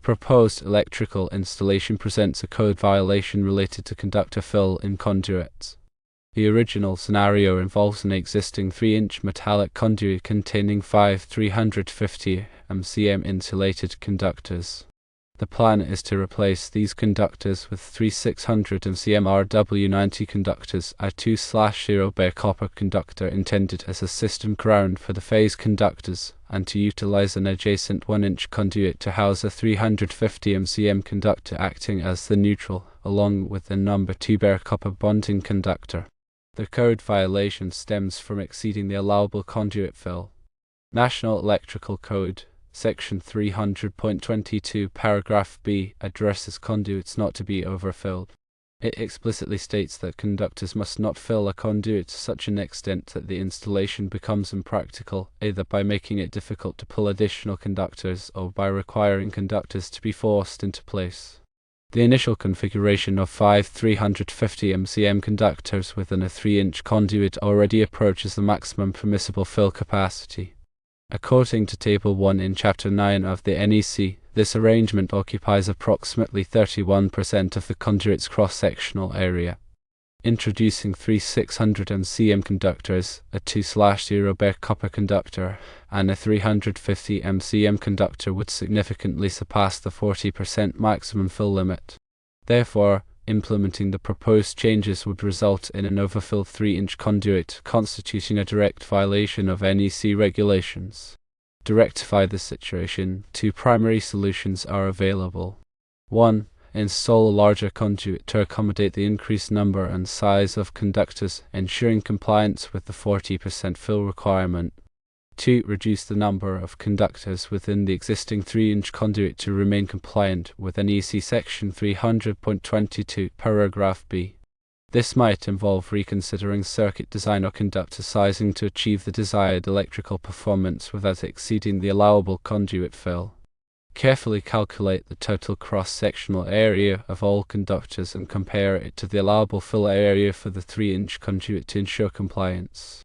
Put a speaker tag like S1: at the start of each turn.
S1: proposed electrical installation presents a code violation related to conductor fill in conduits. The original scenario involves an existing 3-inch metallic conduit containing 5 350 mcm insulated conductors. The plan is to replace these conductors with 3 600 mcm RW90 conductors, a 2/0 bare copper conductor intended as a system ground for the phase conductors, and to utilize an adjacent 1-inch conduit to house a 350 mcm conductor acting as the neutral, along with the number 2 bare copper bonding conductor. The code violation stems from exceeding the allowable conduit fill. National Electrical Code, Section 300.22, Paragraph B, addresses conduits not to be overfilled. It explicitly states that conductors must not fill a conduit to such an extent that the installation becomes impractical, either by making it difficult to pull additional conductors or by requiring conductors to be forced into place. The initial configuration of 5 350 mcm conductors within a 3-inch conduit already approaches the maximum permissible fill capacity. According to Table 1 in Chapter 9 of the NEC, this arrangement occupies approximately 31% of the conduit's cross-sectional area. Introducing 3 600 mcm conductors, a 2/0 bare copper conductor, and a 350 mcm conductor would significantly surpass the 40% maximum fill limit. Therefore, implementing the proposed changes would result in an overfilled 3-inch conduit, constituting a direct violation of NEC regulations. To rectify this situation, 2 primary solutions are available. 1. Install a larger conduit to accommodate the increased number and size of conductors, ensuring compliance with the 40% fill requirement. 2. Reduce the number of conductors within the existing 3-inch conduit to remain compliant with NEC Section 300.22, Paragraph B. This might involve reconsidering circuit design or conductor sizing to achieve the desired electrical performance without exceeding the allowable conduit fill. Carefully calculate the total cross-sectional area of all conductors and compare it to the allowable fill area for the 3-inch conduit to ensure compliance.